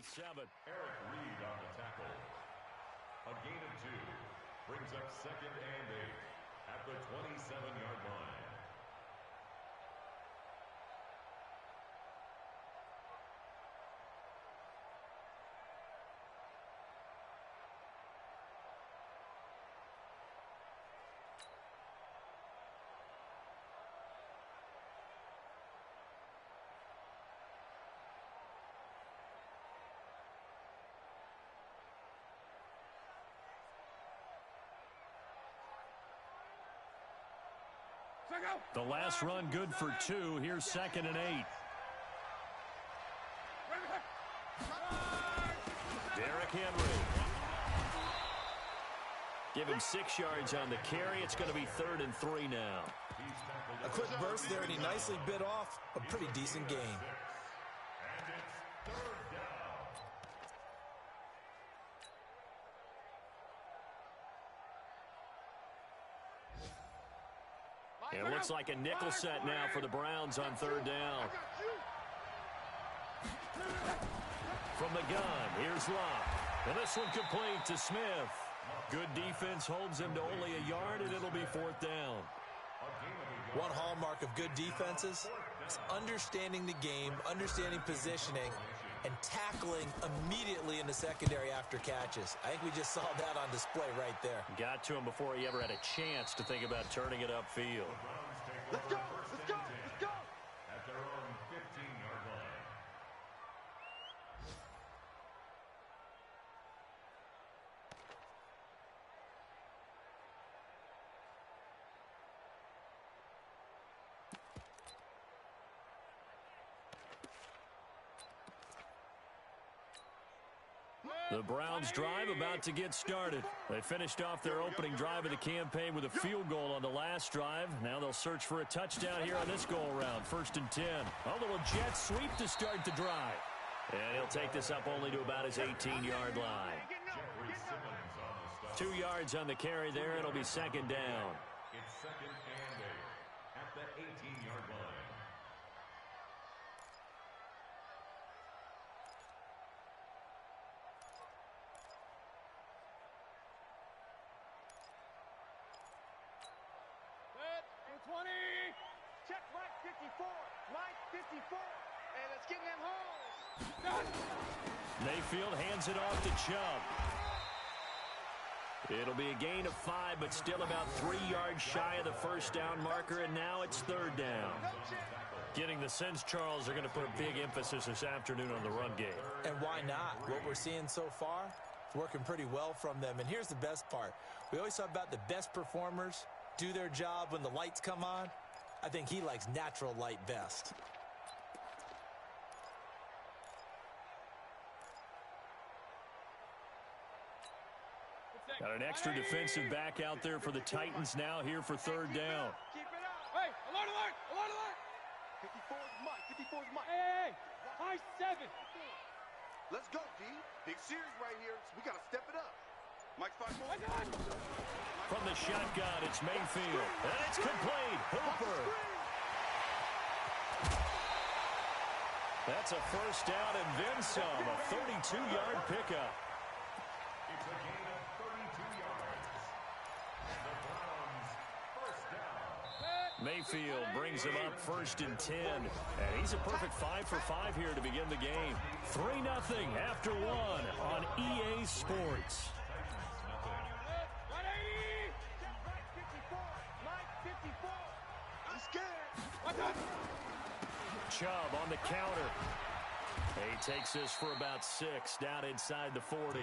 with 7. Eric Reed on the tackle. A gain of 2 brings up 2nd and 8 at the 27-yard line. The last run good for 2. Here's 2nd and 8. Derrick Henry. Give him 6 yards on the carry. It's going to be 3rd and 3 now. A quick burst there, and he nicely bit off a pretty decent gain. And it's 3rd down. It looks like a nickel set now for the Browns on 3rd down. From the gun, here's Locke. And this one complete to Smith. Good defense holds him to only a yard, and it'll be 4th down. One hallmark of good defenses is understanding the game, understanding positioning, and tackling immediately in the secondary after catches. I think we just saw that on display right there. Got to him before he ever had a chance to think about turning it upfield. Let's go, let's go, let's go! At their own 15-yard line. The Browns drive about to get started. They finished off their opening drive of the campaign with a field goal on the last drive. Now they'll search for a touchdown here on this go-around. 1st and 10. A little jet sweep to start the drive. And he'll take this up only to about his 18-yard line. 2 yards on the carry there. It'll be 2nd down. It's 2nd and 8 at the 18-yard line. Check Mike 54. Mike 54. And let's get in them holes. Mayfield hands it off to Chubb. It'll be a gain of 5, but still about 3 yards shy of the 1st down marker, and now it's 3rd down. Getting the sense, Charles, are going to put a big emphasis this afternoon on the run game. And why not? What we're seeing so far, it's working pretty well from them. And here's the best part. We always talk about the best performers do their job when the lights come on. I think he likes natural light best. Got an extra defensive back out there for the Titans now here for 3rd down. Keep it up. Hey, alert, alert, alert, alert. 54's Mike, 54's Mike. Hey, high 7. Let's go, D. Big series right here, so we got to step it up. Mike's 5 more. From the shotgun, it's Mayfield. And it's complete. Hooper. That's a 1st down and then some. A 32-yard pickup. It's a gain of 32 yards. The Browns' 1st down. Mayfield brings him up 1st and 10. And he's a perfect 5 for 5 here to begin the game. 3-0 after 1 on EA Sports. Chubb on the counter. He takes this for about 6 down inside the 40.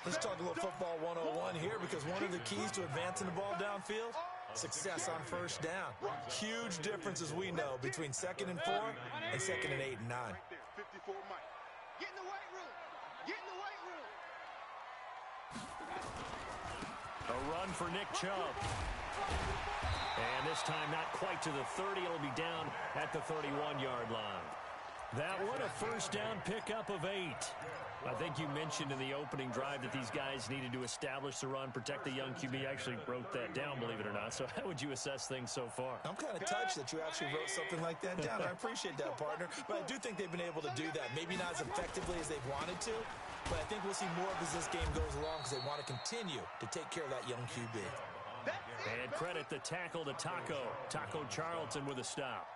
Let's talk a little football 101 here, because one of the keys to advancing the ball downfield, success on 1st down. Huge difference, as we know, between 2nd and 4 and 2nd and 8 and 9. 54 Mike. Get in the weight room. Get in the weight room. A run for Nick Chubb. And this time not quite to the 30. It'll be down at the 31-yard line. That one, a first down pickup of 8. I think you mentioned in the opening drive that these guys needed to establish the run, protect the young QB. I actually wrote that down, believe it or not. So how would you assess things so far? I'm kind of touched that you actually wrote something like that down. I appreciate that, partner. But I do think they've been able to do that. Maybe not as effectively as they've wanted to, but I think we'll see more as this game goes along because they want to continue to take care of that young QB. And credit the tackle to Taco Charlton with a stop.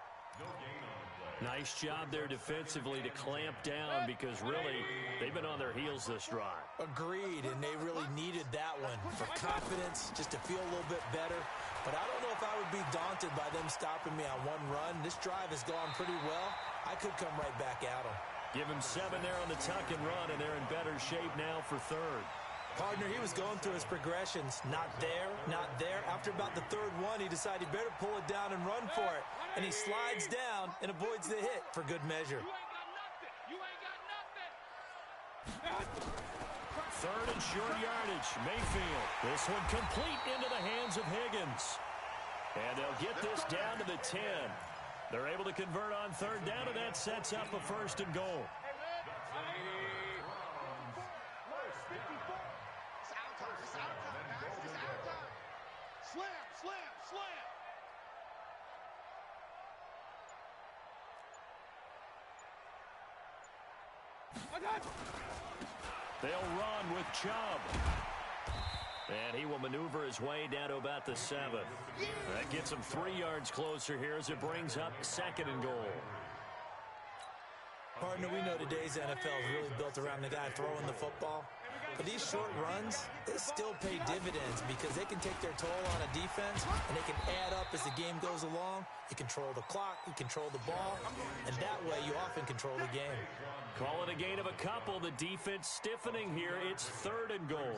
Nice job there defensively to clamp down because really they've been on their heels this drive. Agreed, and they really needed that one for confidence, just to feel a little bit better. But I don't know if I would be daunted by them stopping me on one run. This drive has gone pretty well. I could come right back at them. Give him 7 there on the tuck and run, and they're in better shape now for third. Partner, he was going through his progressions. Not there, not there. After about the third one, he decided he better pull it down and run for it. And he slides down and avoids the hit for good measure. You ain't got nothing. Third and short yardage. Mayfield. This one complete into the hands of Higgins. And they'll get this down to the 10. They're able to convert on third down, and that sets up a first and goal. Slam. They'll run with Chubb. And he will maneuver his way down to about the 7. That gets him 3 yards closer here as it brings up second and goal. Partner, we know today's NFL is really built around the guy throwing the football. But these short runs, they still pay dividends because they can take their toll on a defense, and they can add up as the game goes along. You control the clock, you control the ball, and that way you often control the game. Call it a gain of a couple. The defense stiffening here. It's third and goal.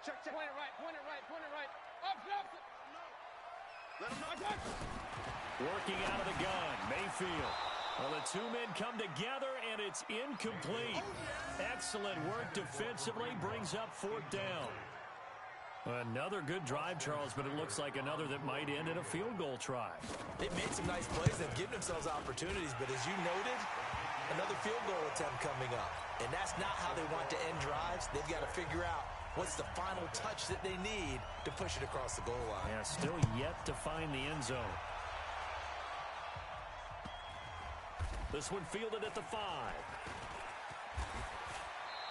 Check. Point it right. Up. Working out of the gun, Mayfield. Well, the 2 men come together, and it's incomplete. Excellent work defensively, brings up fourth down. Another good drive, Charles, but it looks like another that might end in a field goal try. They've made some nice plays. They've given themselves opportunities, but as you noted, another field goal attempt coming up. And that's not how they want to end drives. They've got to figure out what's the final touch that they need to push it across the goal line. Yeah, still yet to find the end zone. This one fielded at the 5.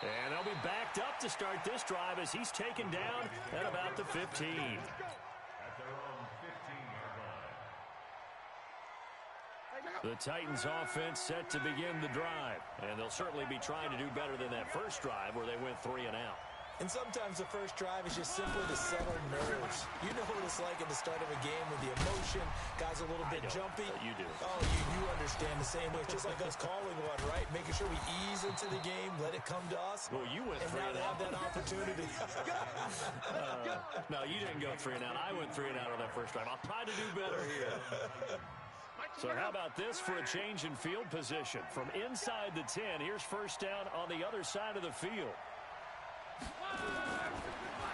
And they'll be backed up to start this drive as he's taken down at about the 15. At their own 15-yard line. The Titans offense set to begin the drive. And they'll certainly be trying to do better than that first drive where they went 3 and out. And sometimes the first drive is just simply to settle nerves. You know what it's like at the start of a game with the emotion. Guys are a little bit jumpy. You do. Oh, you understand the same way. It's just like us calling one, right? Making sure we ease into the game, let it come to us. Well, you went 3 and now out. they have that opportunity. No, you didn't go 3 and out. I went 3 and out on that first drive. I'll try to do better here. So how about this for a change in field position? From inside the 10, here's first down on the other side of the field.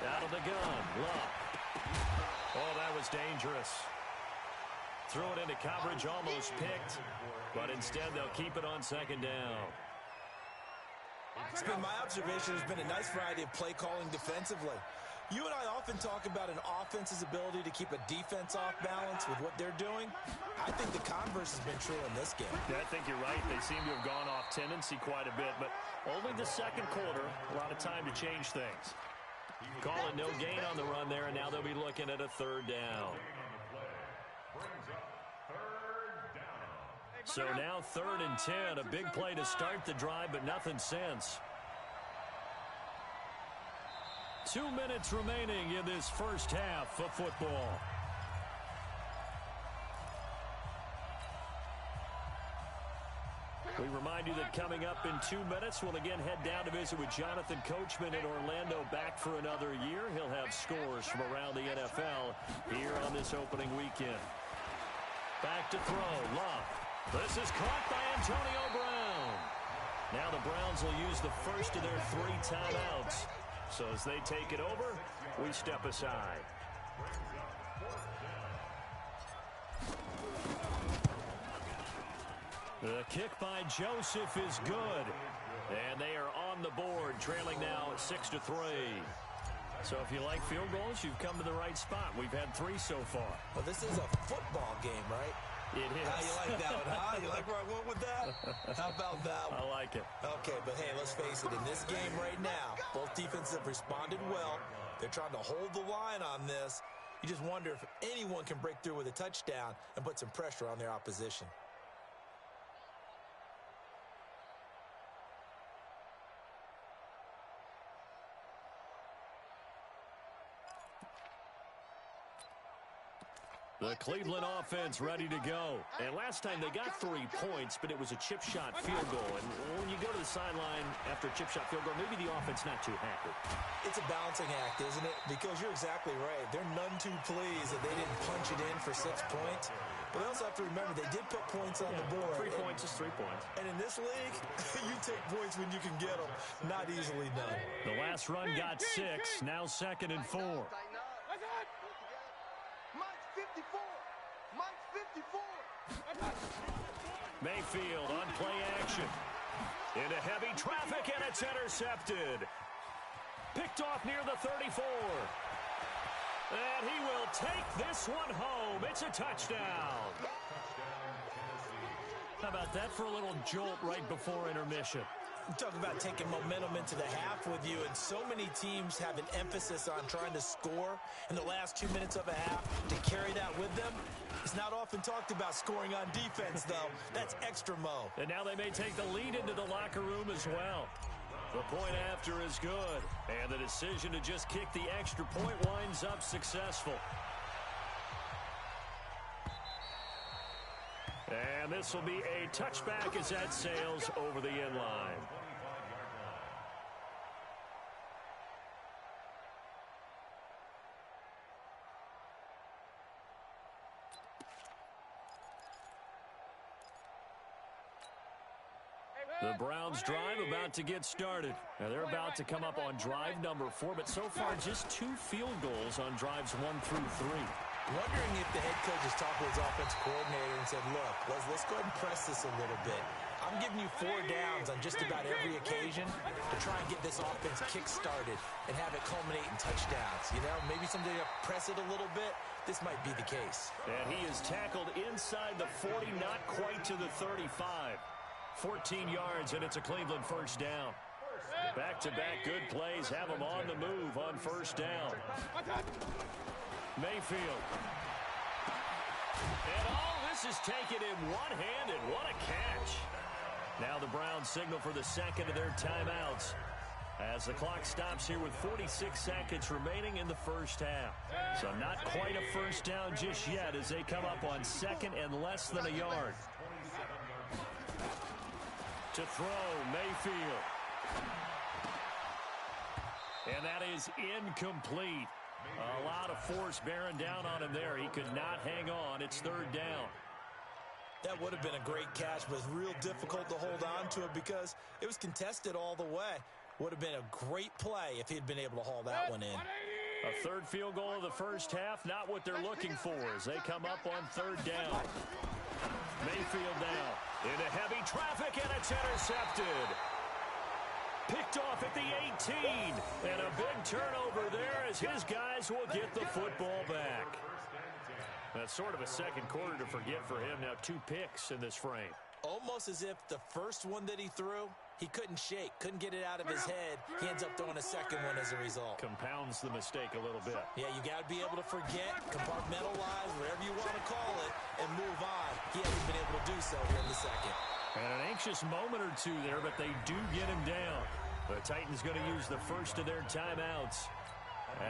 Out of the gun, Luck. Oh, that was dangerous. Threw it into coverage, almost picked, but instead they'll keep it on second down. It's been my observation. There's been a nice variety of play calling defensively. You and I often talk about an offense's ability to keep a defense off balance with what they're doing. I think the converse has been true in this game. Yeah, I think you're right. They seem to have gone off tendency quite a bit, but only the second quarter, a lot of time to change things. Call it no gain on the run there, and now they'll be looking at a third down. So now 3rd and 10, a big play to start the drive, but nothing since. 2 minutes remaining in this first half of football. We remind you that break coming up in 2 minutes. We'll again head down to visit with Jonathan Coachman in Orlando, back for another year. He'll have scores from around the NFL here on this opening weekend. Back to throw. Love. This is caught by Antonio Brown. Now the Browns will use the first of their 3 timeouts. So as they take it over, we step aside. The kick by Joseph is good. And they are on the board, trailing now 6-3. So if you like field goals, you've come to the right spot. We've had 3 so far. Well, this is a football game, right? It is. How you like that one, huh? You like where I went with that? How about that one? I like it. Okay, but hey, let's face it. In this game right now, both defenses have responded well. They're trying to hold the line on this. You just wonder if anyone can break through with a touchdown and put some pressure on their opposition. The Cleveland offense ready to go. And last time they got 3 points, but it was a chip shot field goal. And when you go to the sideline after a chip shot field goal, maybe the offense not too happy. It's a balancing act, isn't it? Because you're exactly right. They're none too pleased that they didn't punch it in for 6 points. But they also have to remember they did put points on the board. 3 points is 3 points. And in this league, you take points when you can get them. Not easily done. The last run got 6. Now 2nd and 4. Mayfield on play action. Into heavy traffic, and it's intercepted. Picked off near the 34. And he will take this one home. It's a touchdown. How about that for a little jolt right before intermission? Talk about taking momentum into the half with you, and so many teams have an emphasis on trying to score in the last 2 minutes of a half. To carry that with them, it's not often talked about scoring on defense, though. That's extra mo. And now they may take the lead into the locker room as well. The point after is good, and the decision to just kick the extra point winds up successful. And this will be a touchback as that sails over the end line. The Browns drive about to get started. Now they're about to come up on drive number 4, but so far just 2 field goals on drives 1 through 3. Wondering if the head coach has talked with his offensive coordinator and said, look, let's go ahead and press this a little bit. I'm giving you 4 downs on just about every occasion to try and get this offense kick-started and have it culminate in touchdowns. You know, maybe someday to press it a little bit. This might be the case. And he is tackled inside the 40, not quite to the 35. 14 yards, and it's a Cleveland first down. Back-to-back good plays have them on the move on first down. Mayfield. And all this is taken in one-handed. What a catch. Now the Browns signal for the second of their timeouts as the clock stops here with 46 seconds remaining in the first half. So not quite a first down just yet as they come up on 2nd and less than a yard. To throw, Mayfield. And that is incomplete. A lot of force bearing down on him there. He could not hang on. It's 3rd down. That would have been a great catch, but it's real difficult to hold on to it because it was contested all the way. Would have been a great play if he'd been able to haul that one in. A 3rd field goal of the first half, not what they're looking for as they come up on 3rd down. Mayfield now into heavy traffic, and it's intercepted. Picked off at the 18, and a big turnover there as his guys will get the football back. That's sort of a second quarter to forget for him. Now 2 picks in this frame. Almost as if the first one that he threw, he couldn't shake, couldn't get it out of his head. He ends up throwing a second one as a result. Compounds the mistake a little bit. Yeah, you got to be able to forget, compartmentalize, whatever you want to call it, and move on. He hasn't been able to do so here in the second. And an anxious moment or 2 there, but they do get him down. The Titans going to use the first of their timeouts.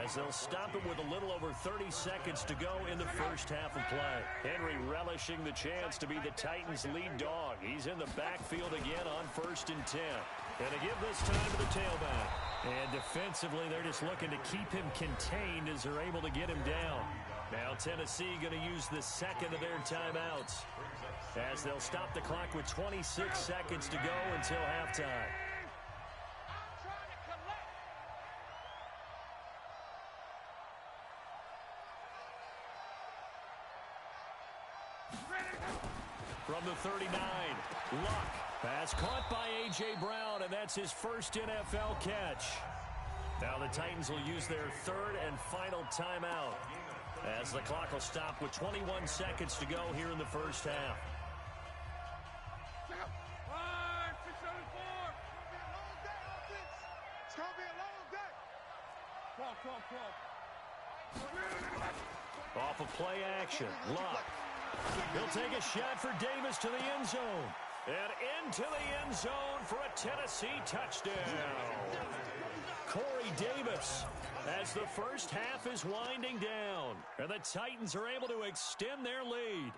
as they'll stop it with a little over 30 seconds to go in the first half of play. Henry relishing the chance to be the Titans' lead dog. He's in the backfield again on 1st and 10. And to give this time to the tailback. And defensively, they're just looking to keep him contained as they're able to get him down. Now Tennessee going to use the second of their timeouts, as they'll stop the clock with 26 seconds to go until halftime. From the 39, Luck. Pass caught by A.J. Brown, and that's his first NFL catch. Now the Titans will use their third and final timeout, as the clock will stop with 21 seconds to go here in the first half. It's going to be a long day. Off of play action, Luck. He'll take a shot for Davis to the end zone. And into the end zone for a Tennessee touchdown. Corey Davis, as the first half is winding down. And the Titans are able to extend their lead.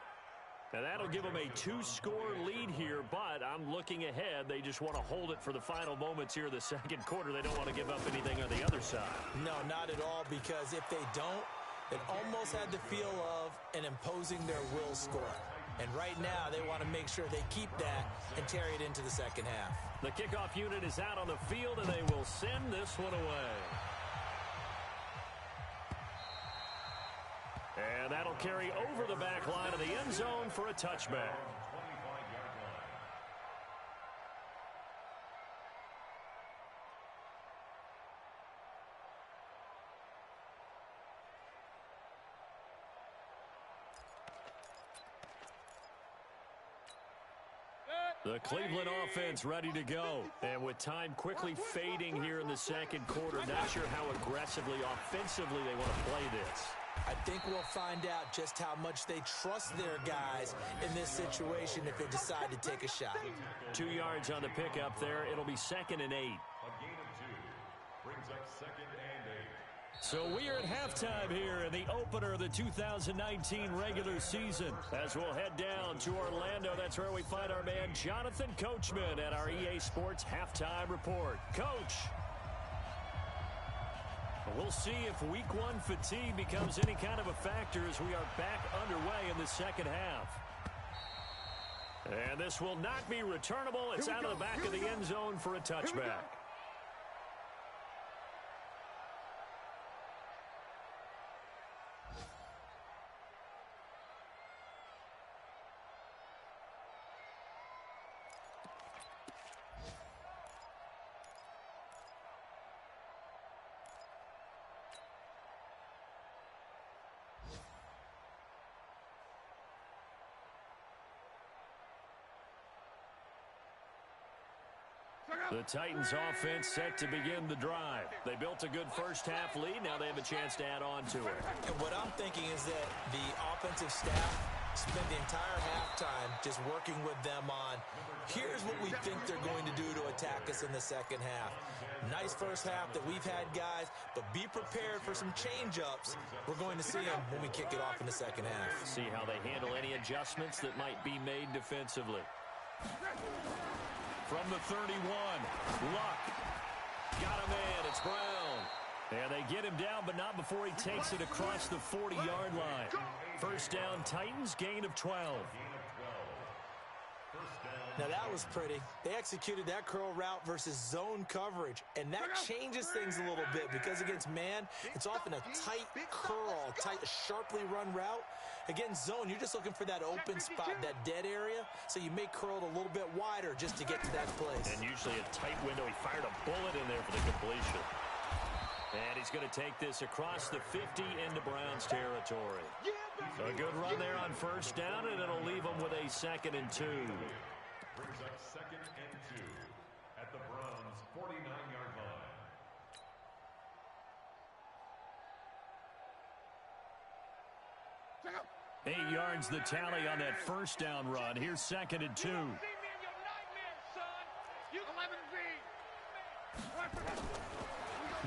And that'll give them a 2-score lead here, but I'm looking ahead. They just want to hold it for the final moments here in the second quarter. They don't want to give up anything on the other side. No, not at all, because if they don't, it almost had the feel of an imposing their will score. And right now, they want to make sure they keep that and carry it into the second half. The kickoff unit is out on the field, and they will send this one away. And that'll carry over the back line of the end zone for a touchback. The Cleveland offense ready to go. And with time quickly fading here in the second quarter, not sure how aggressively, offensively they want to play this. I think we'll find out just how much they trust their guys in this situation if they decide to take a shot. 2 yards on the pickup there. It'll be 2nd and 8. A gain of 2 brings up 2nd and 8. So we are at halftime here in the opener of the 2019 regular season. As we'll head down to Orlando, that's where we find our man Jonathan Coachman at our EA Sports Halftime Report. Coach, we'll see if Week 1 fatigue becomes any kind of a factor as we are back underway in the second half. And this will not be returnable. It's out of the back of the end zone for a touchback. The Titans offense set to begin the drive. They built a good first half lead. Now they have a chance to add on to it. And what I'm thinking is that the offensive staff spent the entire halftime just working with them on, here's what we think they're going to do to attack us in the second half. Nice first half that we've had, guys, but be prepared for some change-ups. We're going to see them when we kick it off in the second half. See how they handle any adjustments that might be made defensively. From the 31, Luck. Got him in. It's Brown. And they get him down, but not before he takes it across the 40-yard line. First down, Titans, gain of 12. Now that was pretty. They executed that curl route versus zone coverage, and that changes things a little bit because against man, it's often a tight curl, tight, sharply run route. Against zone, you're just looking for that open spot, that dead area, so you may curl it a little bit wider just to get to that place. And usually a tight window. He fired a bullet in there for the completion. And he's going to take this across the 50 into Browns territory. So a good run there on first down, and it'll leave them with a 2nd and 2. Brings up 2nd and 2 at the Browns' 49-yard line. Check out. 8 yards the tally on that first down run. Here's 2nd and 2. See me in your nightmares, son. You 11 V.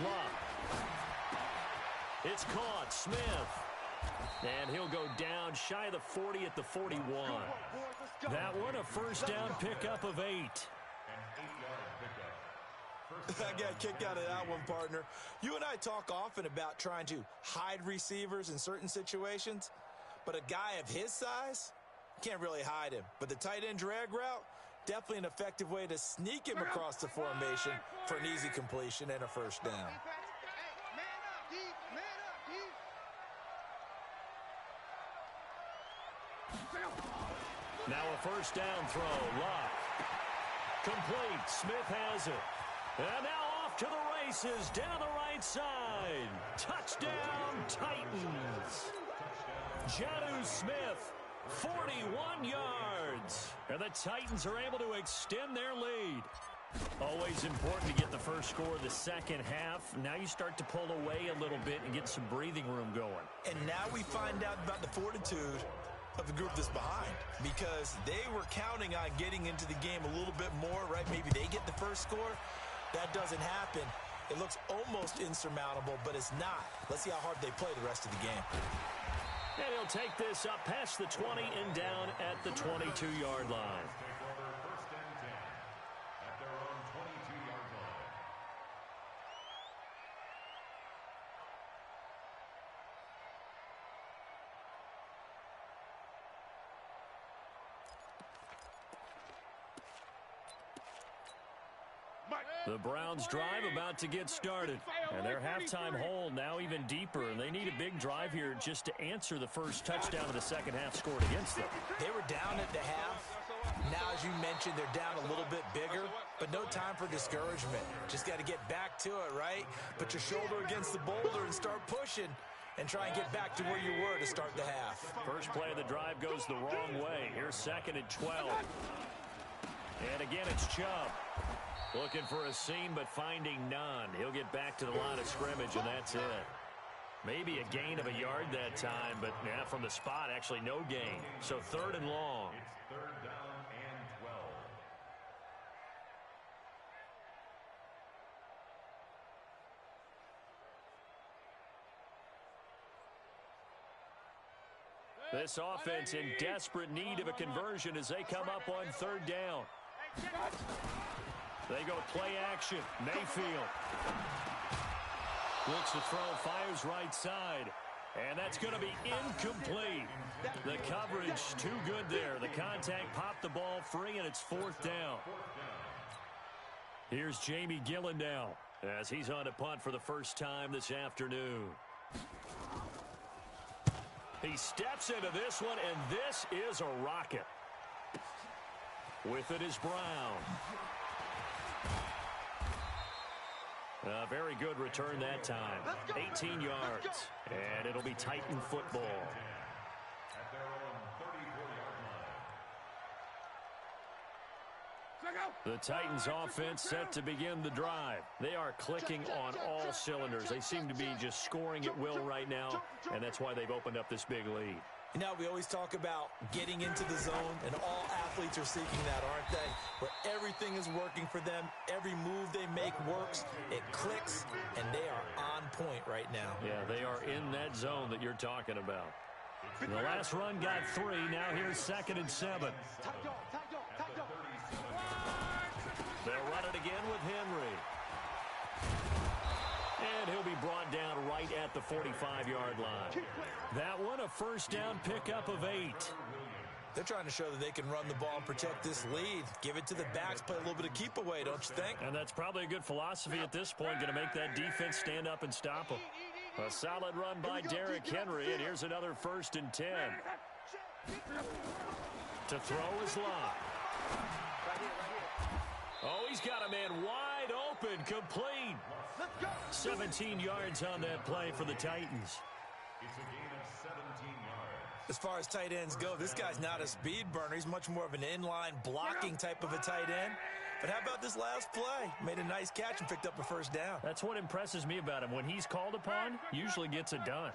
Luck. It's caught. Smith. And he'll go down shy of the 40 at the 41. That one, a first down pickup of 8. I got a kick out of that one, partner. You and I talk often about trying to hide receivers in certain situations, but a guy of his size, can't really hide him. But the tight end drag route, definitely an effective way to sneak him across the formation for an easy completion and a first down. Now a first down throw. Luck. Complete. Smith has it. And now off to the races down the right side. Touchdown, Titans. Jonnu Smith, 41 yards. And the Titans are able to extend their lead. Always important to get the first score of the second half. Now you start to pull away a little bit and get some breathing room going. And now we find out about the fortitude of the group that's behind, because they were counting on getting into the game a little bit more, right? Maybe they get the first score. That doesn't happen. It looks almost insurmountable, but it's not. Let's see how hard they play the rest of the game. And he'll take this up past the 20 and down at the 22-yard line. The Browns drive about to get started. And their halftime hole now even deeper. And they need a big drive here just to answer the first touchdown of the second half scored against them. They were down at the half. Now, as you mentioned, they're down a little bit bigger. But no time for discouragement. Just got to get back to it, right? Put your shoulder against the boulder and start pushing. And try and get back to where you were to start the half. First play of the drive goes the wrong way. Here's 2nd and 12. And again, it's Chubb. Looking for a seam, but finding none. He'll get back to the line of scrimmage, and that's it. Maybe a gain of a yard that time, but yeah, from the spot, actually no gain. So 3rd and long. It's 3rd down and 12. This offense in desperate need of a conversion as they come up on 3rd down. They go play action. Mayfield. Looks to throw, fires right side. And that's going to be incomplete. The coverage too good there. The contact popped the ball free, and it's 4th down. Here's Jamie Gillen now as he's on to punt for the first time this afternoon. He steps into this one, and this is a rocket. With it is Brown. A very good return that time. 18 yards. And it'll be Titan football. At their own 34-yard line. The Titans offense set to begin the drive. They are clicking on all cylinders. They seem to be just scoring at will right now, and that's why they've opened up this big lead. You know, we always talk about getting into the zone, and all athletes are seeking that, aren't they? Where everything is working for them, every move they make works, it clicks, and they are on point right now. Yeah, they are in that zone that you're talking about. The last run got 3. Now here's 2nd and 7. They'll run it again with Henry. And he'll be brought down right at the 45-yard line. That one, a first down pickup of 8. They're trying to show that they can run the ball and protect this lead. Give it to the backs, play a little bit of keep away, don't you think? And that's probably a good philosophy at this point, going to make that defense stand up and stop them. A solid run by Derrick Henry, and here's another 1st and 10. To throw is Locke. Oh, he's got a man wide open, complete. 17 yards on that play for the Titans. It's a gain of 17 yards. As far as tight ends go, this guy's not a speed burner. He's much more of an inline blocking type of a tight end. But how about this last play? Made a nice catch and picked up a first down. That's what impresses me about him. When he's called upon, usually gets it done.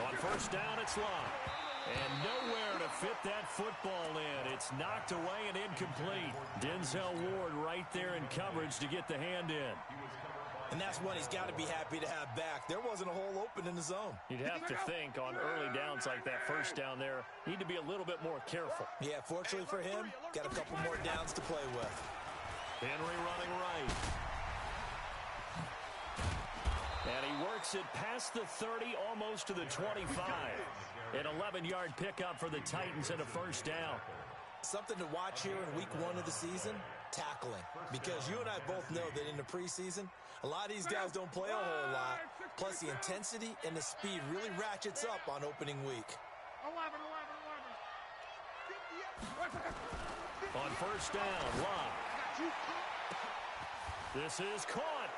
On first down, it's Locke. And nowhere to fit that football in. It's knocked away and incomplete. Denzel Ward right there in coverage to get the hand in. He was covered by And that's one he's got to be happy to have back. There wasn't a hole open in the zone. You'd have to think on early downs like that first down there, need to be a little bit more careful. Yeah, fortunately for him, got a couple more downs to play with. Henry running right. And he works it past the 30, almost to the 25. An 11-yard pickup for the Titans and a first down. Something to watch here in week 1 of the season, tackling. Because you and I both know that in the preseason, a lot of these guys don't play a whole lot. Plus, the intensity and the speed really ratchets up on opening week. On first down, Love. This is caught.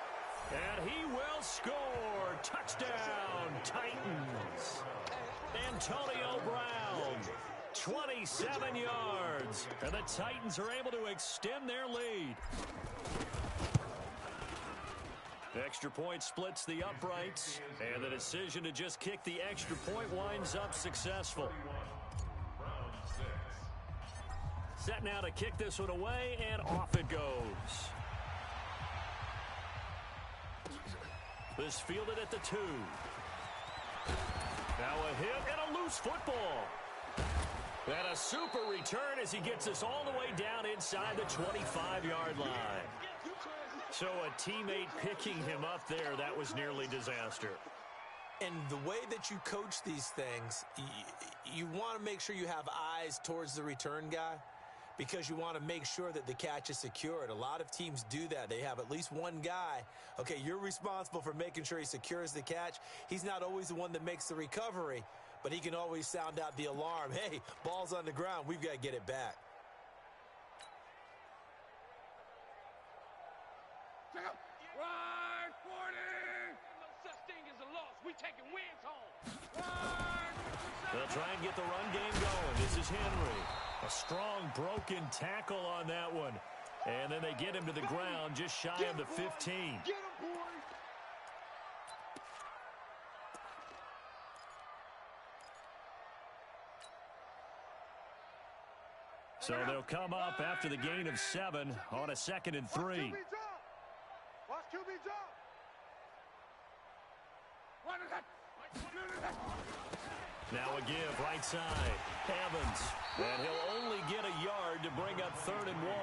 And he will score. Touchdown, Titans. Antonio Brown, 27 yards. And the Titans are able to extend their lead. The extra point splits the uprights. And the decision to just kick the extra point winds up successful. Set now to kick this one away, and off it goes. This fielded at the 2. Now a hit and a loose football. And a super return as he gets us all the way down inside the 25-yard line. So a teammate picking him up there, that was nearly disaster. And the way that you coach these things, you want to make sure you have eyes towards the return guy, because you want to make sure that the catch is secured. A lot of teams do that. They have at least one guy. Okay, you're responsible for making sure he secures the catch. He's not always the one that makes the recovery, but he can always sound out the alarm. Hey, ball's on the ground. We've got to get it back. Run 40! No such thing as a loss. We taking wins home. Run! They'll try and get the run game going. This is Henry. A strong broken tackle on that one. And then they get him to the ground just shy of the 15. Get him, boy! So they'll come up after the gain of 7 on a 2nd and 3. Watch QB jump! Now a give right side. Evans. And he'll only get a yard to bring up 3rd and 1.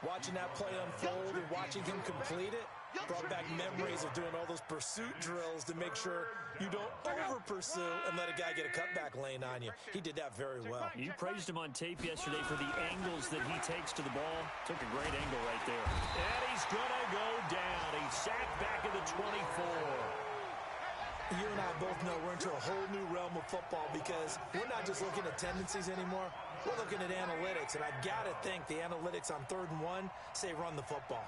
Watching that play unfold and watching him complete it brought back memories of doing all those pursuit drills to make sure you don't over-pursue and let a guy get a cutback lane on you. He did that very well. You praised him on tape yesterday for the angles that he takes to the ball. Took a great angle right there. And he's going to go down. He's sacked back at the 24. You and I both know we're into a whole new realm of football because we're not just looking at tendencies anymore. We're looking at analytics, and I've got to think the analytics on 3rd and 1 say run the football.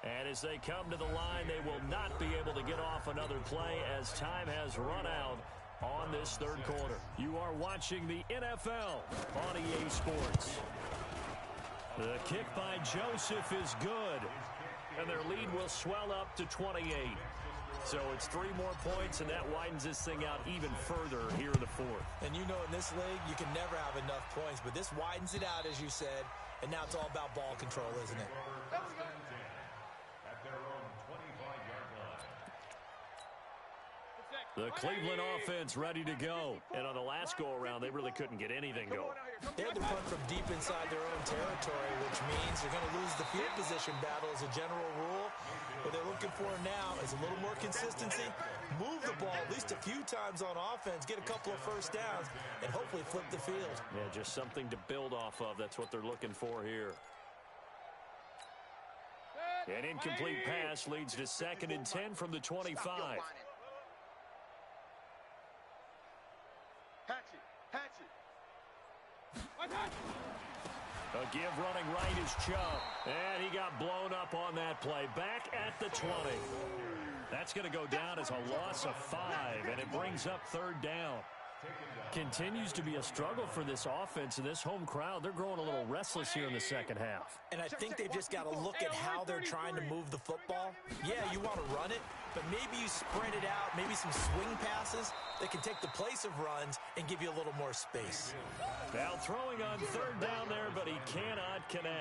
And as they come to the line, they will not be able to get off another play as time has run out on this 3rd quarter. You are watching the NFL on EA Sports. The kick by Joseph is good. And their lead will swell up to 28. So it's 3 more points, and that widens this thing out even further here in the 4th. And you know in this league, you can never have enough points, but this widens it out, as you said, and now it's all about ball control, isn't it? At their own 25-yard line. The Cleveland offense ready to go. And on the last go-around, they really couldn't get anything going. They had to punt from deep inside their own territory, which means they're going to lose the field position battle as a general rule. What they're looking for now is a little more consistency, move the ball at least a few times on offense, get a couple of first downs, and hopefully flip the field. Yeah, just something to build off of. That's what they're looking for here. An incomplete pass leads to 2nd and 10 from the 25. A give running right is Chubb. And he got blown up on that play. Back at the 20. That's going to go down as a loss of 5, and it brings up 3rd down. Continues to be a struggle for this offense and this home crowd. They're growing a little restless here in the 2nd half. And I think they've just got to look at how they're trying to move the football. Yeah, you want to run it, but maybe you spread it out, maybe some swing passes that can take the place of runs and give you a little more space. Now throwing on 3rd down there, but he cannot connect.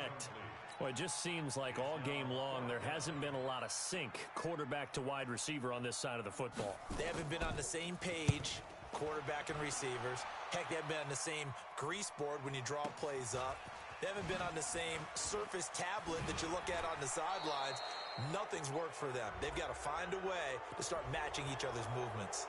it just seems like all game long there hasn't been a lot of sync quarterback to wide receiver on this side of the football. They haven't been on the same page, quarterback and receivers. Heck, they haven't been on the same grease board when you draw plays up. They haven't been on the same surface tablet that you look at on the sidelines. Nothing's worked for them. They've got to find a way to start matching each other's movements.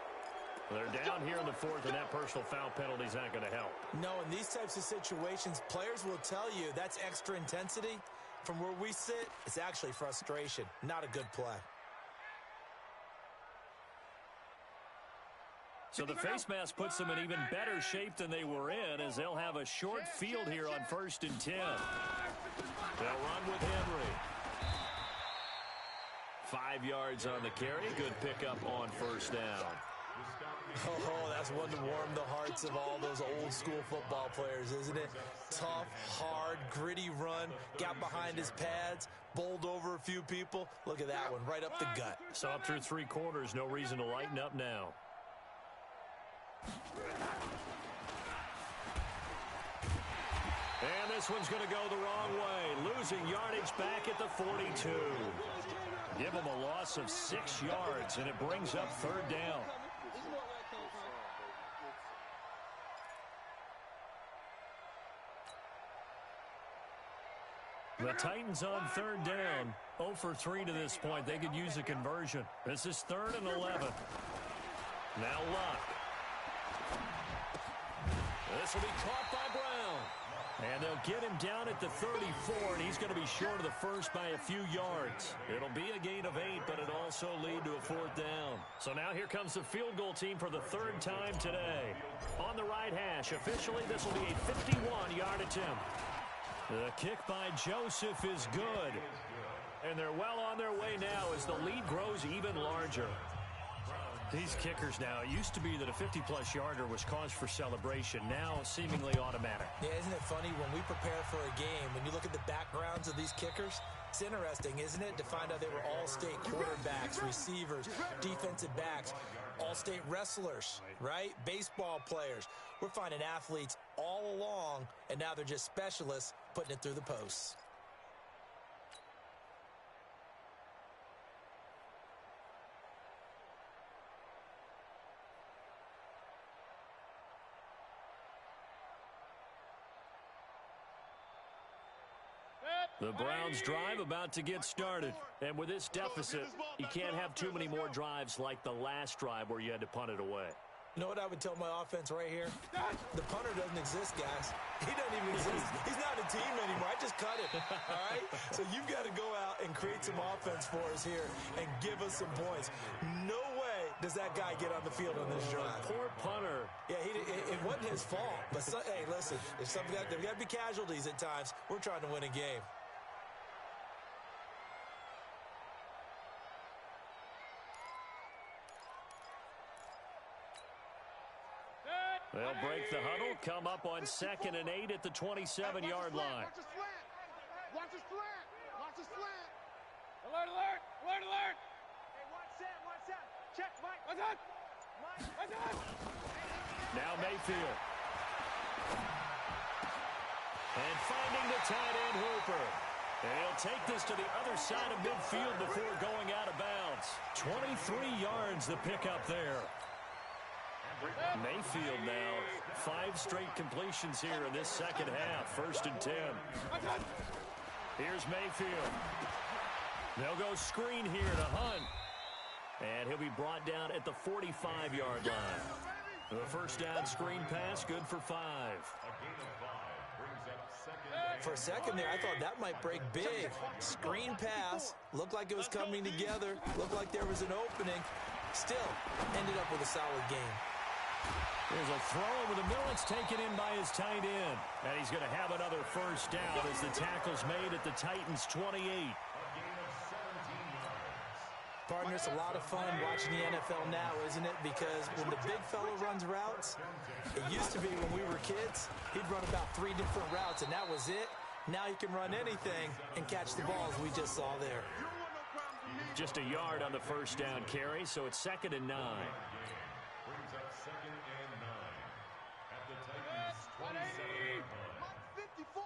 They're down here in the fourth, and that personal foul penalty is not going to help. No, in these types of situations, players will tell you that's extra intensity. From where we sit, it's actually frustration, not a good play. So the face mask puts them in even better shape than they were in, as they'll have a short field here on 1st and 10. They'll run with Henry. 5 yards on the carry. Good pickup on 1st down. Oh, that's one to warm the hearts of all those old school football players, isn't it? Tough, hard, gritty run, got behind his pads, bowled over a few people. Look at that one, right up the gut. So up through 3 quarters, no reason to lighten up now. And this one's going to go the wrong way. Losing yardage back at the 42. Give them a loss of 6 yards, and it brings up 3rd down. The Titans on 3rd down. 0 for 3 to this point. They could use a conversion. This is 3rd and 11. Now Luck. This will be caught by Brown. And they'll get him down at the 34, and he's going to be short of the first by a few yards. It'll be a gain of 8, but it'll also lead to a 4th down. So now here comes the field goal team for the 3rd time today. On the right hash, officially this will be a 51-yard attempt. The kick by Joseph is good. And they're well on their way now as the lead grows even larger. These kickers now, it used to be that a 50-plus yarder was cause for celebration. Now seemingly automatic. Yeah, isn't it funny when we prepare for a game, when you look at the backgrounds of these kickers, it's interesting, isn't it, to find out they were all-state quarterbacks, receivers, defensive backs, all-state wrestlers, right? Baseball players. We're finding athletes all along, and now they're just specialists putting it through the posts. The Browns drive about to get started. And with this deficit, you can't have too many more drives like the last drive where you had to punt it away. You know what I would tell my offense right here? The punter doesn't exist, guys. He doesn't even exist. He's not a team anymore. I just cut it, all right? So you've got to go out and create some offense for us here and give us some points. No way does that guy get on the field on this drive. Poor punter. Yeah, it wasn't his fault. But, hey, listen, there's got to be casualties at times. We're trying to win a game. They'll break the huddle, come up on 2nd and 8 at the 27-yard line. Watch the slant. Watch the slant. Watch the slant. Alert, alert. Alert, alert. Hey, watch that. Check, Mike. What's up? Mike. What's up? Now Mayfield. And finding the tight end Hooper. And he'll take this to the other side of midfield before going out of bounds. 23 yards the pickup there. Mayfield now, 5 straight completions here in this second half. 1st and 10. Here's Mayfield. They'll go screen here to Hunt. And he'll be brought down at the 45-yard line. The 1st down screen pass, good for 5. For a second there, I thought that might break big. Screen pass, looked like it was coming together, looked like there was an opening. Still, ended up with a solid game. There's a throw over the middle. It's taken in by his tight end. And he's going to have another 1st down as the tackle's made at the Titans' 28. Partner, it's a lot of fun watching the NFL now, isn't it? Because when the big fella runs routes, it used to be when we were kids, he'd run about 3 different routes, and that was it. Now he can run anything and catch the balls we just saw there. Just a yard on the 1st down carry, so it's 2nd and 9. Brings up 2nd and 9 at the Titans' 27-yard line. 54.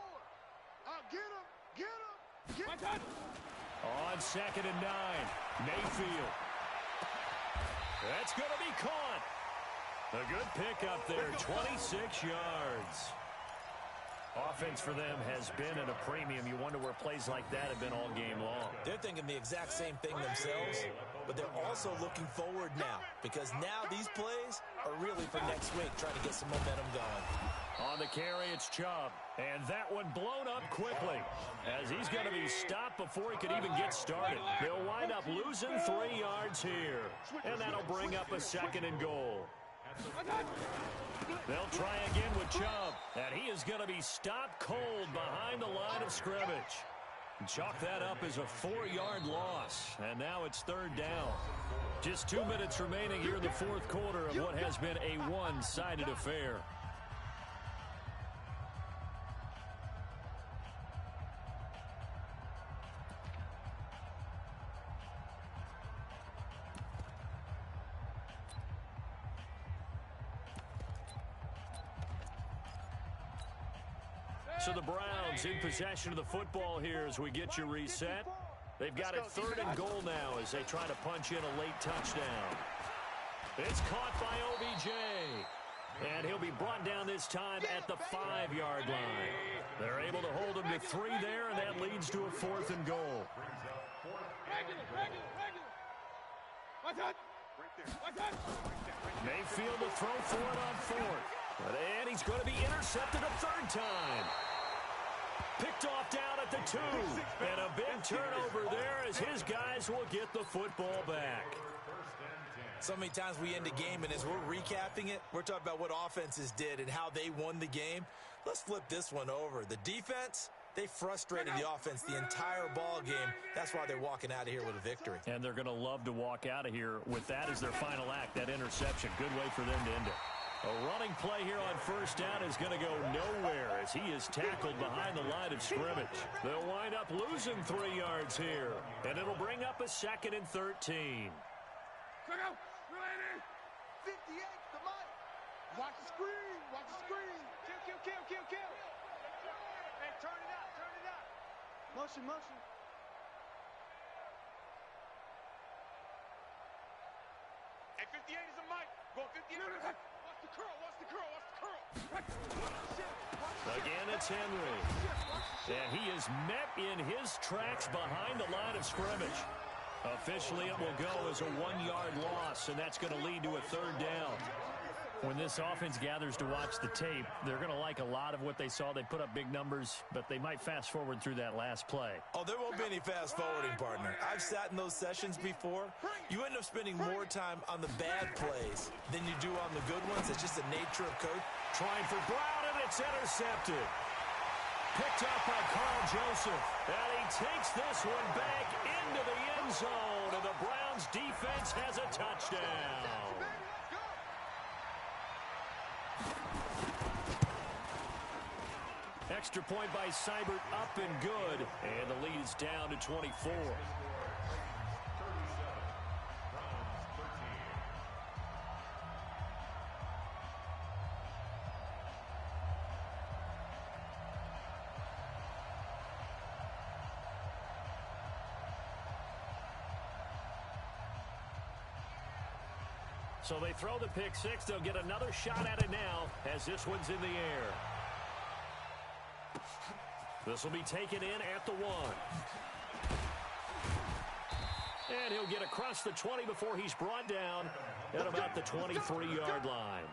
Get him. Get him. On 2nd and 9, Mayfield. That's going to be caught. A good pickup there, 26 yards. Offense for them has been at a premium. You wonder where plays like that have been all game long. They're thinking the exact same thing themselves, but they're also looking forward now because now these plays are really for next week, trying to get some momentum going. On the carry, it's Chubb. And that one blown up quickly as he's going to be stopped before he could even get started. They'll wind up losing 3 yards here. And that'll bring up a 2nd and goal. They'll try again with Chubb. And he is going to be stopped cold behind the line of scrimmage. Chalk that up as a 4-yard loss. And now it's 3rd down. Just 2 minutes remaining here in the 4th quarter of what has been a one-sided affair. So the Browns in possession of the football here as we get you reset. They've got it 3rd and goal now as they try to punch in a late touchdown. It's caught by OBJ. And he'll be brought down this time at the 5-yard line. They're able to hold him to 3 there, and that leads to a 4th and goal. Mayfield will throw for it on 4th. And he's going to be intercepted a 3rd time. Picked off down at the 2. And a big turnover there as his guys will get the football back. So many times we end a game, and as we're recapping it, we're talking about what offenses did and how they won the game. Let's flip this one over. The defense, they frustrated the offense the entire ball game. That's why they're walking out of here with a victory. And they're going to love to walk out of here with that as their final act, that interception. Good way for them to end it. A running play here on 1st down is going to go nowhere as he is tackled behind the line of scrimmage. They'll wind up losing 3 yards here, and it'll bring up a 2nd and 13. 58, come on. Watch the screen, watch the screen. Kill. Hey, turn it up. Motion. Hey, 58 is a mic. Go 58. Watch the curl. Again, it's Henry. And he is met in his tracks behind the line of scrimmage. Officially, it will go as a 1-yard loss, and that's going to lead to a 3rd down. When this offense gathers to watch the tape, they're going to like a lot of what they saw. They put up big numbers, but they might fast forward through that last play. Oh, there won't be any fast forwarding, partner. I've sat in those sessions before. You end up spending more time on the bad plays than you do on the good ones. It's just the nature of coach. Trying for Brown, and it's intercepted. Picked up by Carl Joseph. And he takes this one back into the end zone, and the Browns defense has a touchdown. Extra point by Seibert, up and good. And the lead is down to 24. So they throw the pick 6. They'll get another shot at it now as this one's in the air. This will be taken in at the 1. And he'll get across the 20 before he's brought down at about the 23-yard line.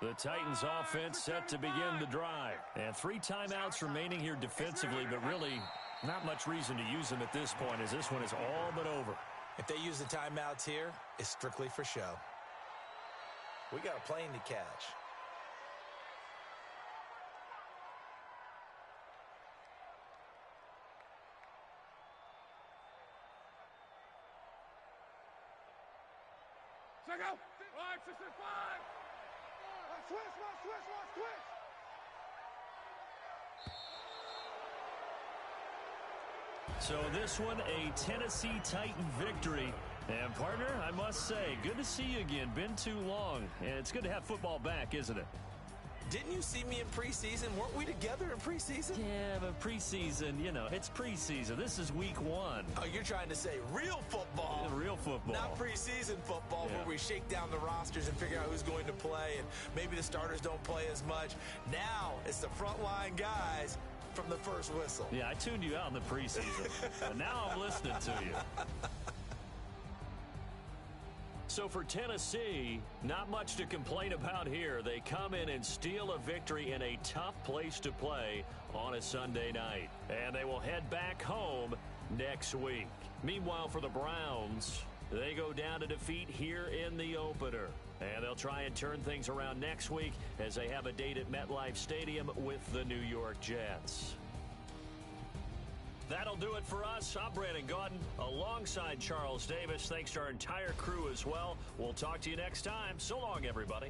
The Titans offense set to begin the drive. And 3 timeouts remaining here defensively, but really not much reason to use them at this point as this one is all but over. If they use the timeouts here, it's strictly for show. We got a plane to catch. Check out. 5, 6, 5. Switch. So this one, a Tennessee Titan victory. And, partner, I must say, good to see you again. Been too long. And it's good to have football back, isn't it? Didn't you see me in preseason? Weren't we together in preseason? Yeah, but preseason, you know, it's preseason. This is week 1. Oh, you're trying to say real football. Real football. Not preseason football where we shake down the rosters and figure out who's going to play, and maybe the starters don't play as much. Now it's the frontline guys from the first whistle. Yeah, I tuned you out in the preseason. And now I'm listening to you. So for Tennessee, not much to complain about here. They come in and steal a victory in a tough place to play on a Sunday night. And they will head back home next week. Meanwhile, for the Browns, they go down to defeat here in the opener. And they'll try and turn things around next week as they have a date at MetLife Stadium with the New York Jets. That'll do it for us. I'm Brandon Gaudin alongside Charles Davis. Thanks to our entire crew as well. We'll talk to you next time. So long, everybody.